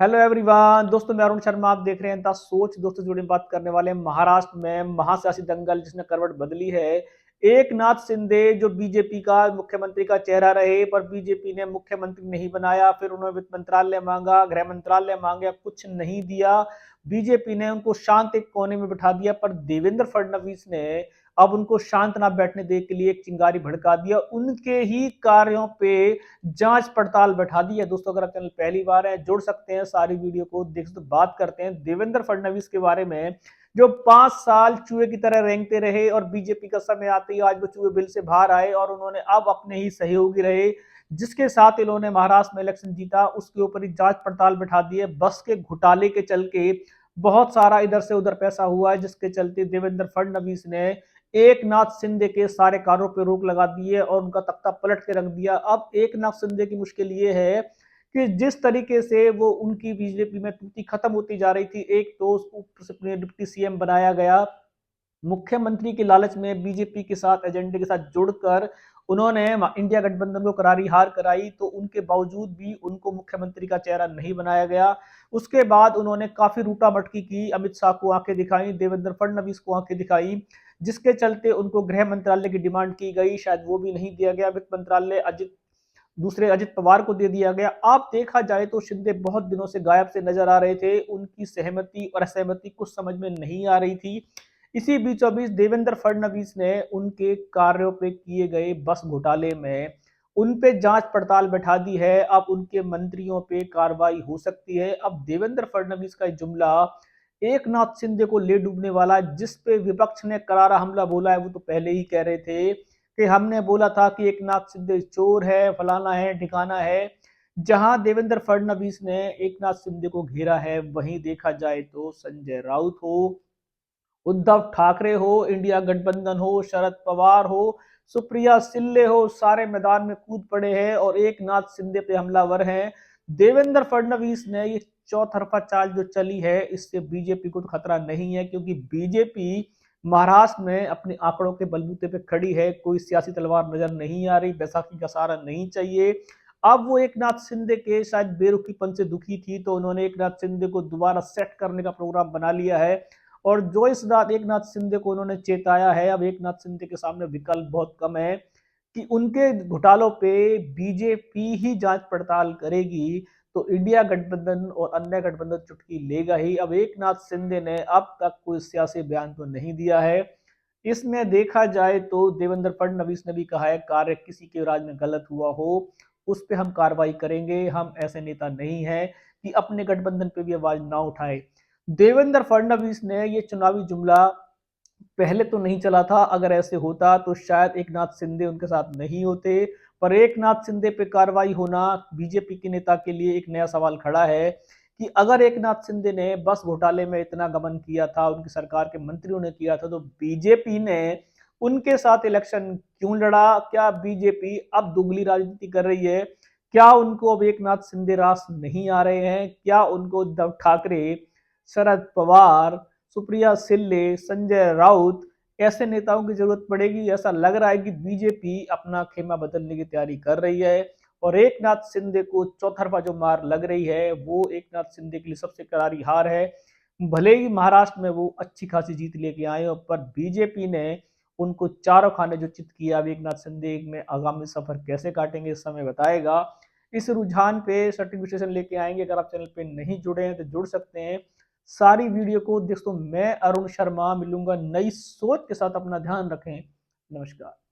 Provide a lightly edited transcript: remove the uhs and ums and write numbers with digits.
Hello everyone दोस्तों, मैं अरुण शर्मा। आप देख रहे हैं द सोच। दोस्तों, जुड़े बात करने वाले हैं महाराष्ट्र में महासियासी दंगल जिसने करवट बदली है। एक नाथ शिंदे जो बीजेपी का मुख्यमंत्री का चेहरा रहे, पर बीजेपी ने मुख्यमंत्री नहीं बनाया। फिर उन्होंने वित्त मंत्रालय मांगा, गृह मंत्रालय मांगा, कुछ नहीं दिया। बीजेपी ने उनको शांत एक कोने में बिठा दिया। पर देवेंद्र फडणवीस ने अब उनको शांत ना बैठने देने के लिए एक चिंगारी भड़का दिया। उनके ही कार्यों पे जांच पड़ताल बैठा दी है। दोस्तों, अगर आप चैनल पहली बार है, जुड़ सकते हैं, सारी वीडियो को देख सकते। बात करते हैं देवेंद्र फडणवीस के बारे में, जो 5 साल चूहे की तरह रेंगते रहे और बीजेपी का समय आते ही आज वो चूहे बिल से बाहर आए और उन्होंने अब अपने ही सहयोगी रहे जिसके साथ इन्होंने महाराष्ट्र में इलेक्शन जीता, उसके ऊपर ही जांच पड़ताल बैठा दी है। बस के घोटाले के चल के बहुत सारा इधर से उधर पैसा हुआ है, जिसके चलते देवेंद्र फडणवीस ने एक नाथ शिंदे के सारे कार्यों पर रोक लगा दी है और उनका तख्ता पलट के रख दिया। अब एक नाथ शिंदे की मुश्किल ये है कि जिस तरीके से वो उनकी बीजेपी में तूती खत्म होती जा रही थी, एक तो ऊपर से डिप्टी सीएम बनाया गया, मुख्यमंत्री के लालच में बीजेपी के साथ एजेंडे के साथ जुड़कर उन्होंने इंडिया गठबंधन को करारी हार कराई, तो उनके बावजूद भी उनको मुख्यमंत्री का चेहरा नहीं बनाया गया। उसके बाद उन्होंने काफी रूटा मटकी की, अमित शाह को आंखें दिखाई, देवेंद्र फडणवीस को आंखें दिखाई, जिसके चलते उनको गृह मंत्रालय की डिमांड की गई, शायद वो भी नहीं दिया गया। वित्त मंत्रालय अजित पवार को दे दिया गया। आप देखा जाए तो शिंदे बहुत दिनों से गायब से नजर आ रहे थे, उनकी सहमति और असहमति कुछ समझ में नहीं आ रही थी। इसी बीचों बीच देवेंद्र फडणवीस ने उनके कार्यों पे किए गए बस घोटाले में उन पे जांच पड़ताल बैठा दी है। अब उनके मंत्रियों पे कार्रवाई हो सकती है। अब देवेंद्र फडणवीस का जुमला एक नाथ शिंदे को ले डूबने वाला है, जिस पे विपक्ष ने करारा हमला बोला है। वो तो पहले ही कह रहे थे कि हमने बोला था कि एक नाथ शिंदे चोर है, फलाना है, ठिकाना है। जहां देवेंद्र फडणवीस ने एक नाथ शिंदे को घेरा है, वहीं देखा जाए तो संजय राउत हो, उद्धव ठाकरे हो, इंडिया गठबंधन हो, शरद पवार हो, सुप्रिया सिल्ले हो, सारे मैदान में कूद पड़े हैं और एक नाथ शिंदे पे हमलावर हैं। देवेंद्र फडणवीस ने ये चौतरफा चाल जो चली है, इससे बीजेपी को तो खतरा नहीं है, क्योंकि बीजेपी महाराष्ट्र में अपने आंकड़ों के बलबूते पे खड़ी है। कोई सियासी तलवार नजर नहीं आ रही, बैसाखी का सहारा नहीं चाहिए। अब वो एक नाथ शिंदे के शायद बेरुखीपन से दुखी थी, तो उन्होंने एक नाथ शिंदे को दोबारा सेट करने का प्रोग्राम बना लिया है। और जो इस रात एक नाथ शिंदे को उन्होंने चेताया है, अब एक नाथ शिंदे के सामने विकल्प बहुत कम है कि उनके घोटालों पे बीजेपी ही जांच पड़ताल करेगी, तो इंडिया गठबंधन और अन्य गठबंधन चुटकी लेगा ही। अब एक नाथ शिंदे ने अब तक कोई सियासी बयान तो नहीं दिया है। इसमें देखा जाए तो देवेंद्र फडणवीस ने भी कहा है, कार्य किसी के राज में गलत हुआ हो उस पर हम कार्रवाई करेंगे, हम ऐसे नेता नहीं है कि अपने गठबंधन पे भी आवाज ना उठाए। देवेंद्र फडणवीस ने ये चुनावी जुमला पहले तो नहीं चला था, अगर ऐसे होता तो शायद एक नाथ शिंदे उनके साथ नहीं होते। पर एक नाथ शिंदे पे कार्रवाई होना बीजेपी के नेता के लिए एक नया सवाल खड़ा है कि अगर एक नाथ शिंदे ने बस घोटाले में इतना गबन किया था, उनकी सरकार के मंत्रियों ने किया था, तो बीजेपी ने उनके साथ इलेक्शन क्यों लड़ा? क्या बीजेपी अब दुगली राजनीति कर रही है? क्या उनको अब एक नाथ शिंदे रास नहीं आ रहे हैं? क्या उनको उद्धव ठाकरे, शरद पवार, सुप्रिया सिल्ले, संजय राउत ऐसे नेताओं की जरूरत पड़ेगी? ऐसा लग रहा है कि बीजेपी अपना खेमा बदलने की तैयारी कर रही है और एक नाथ शिंदे को चौतरफा जो मार लग रही है, वो एक नाथ शिंदे के लिए सबसे करारी हार है। भले ही महाराष्ट्र में वो अच्छी खासी जीत लेके आए हो, पर बीजेपी ने उनको चारों खाने जो चित किया। अब एक नाथ शिंदे में आगामी सफर कैसे काटेंगे, इस समय बताएगा। इस रुझान पे सटीक विश्लेषण लेके आएंगे। अगर आप चैनल पे नहीं जुड़े हैं तो जुड़ सकते हैं। सारी वीडियो को दोस्तों, मैं अरुण शर्मा मिलूंगा नई सोच के साथ। अपना ध्यान रखें। नमस्कार।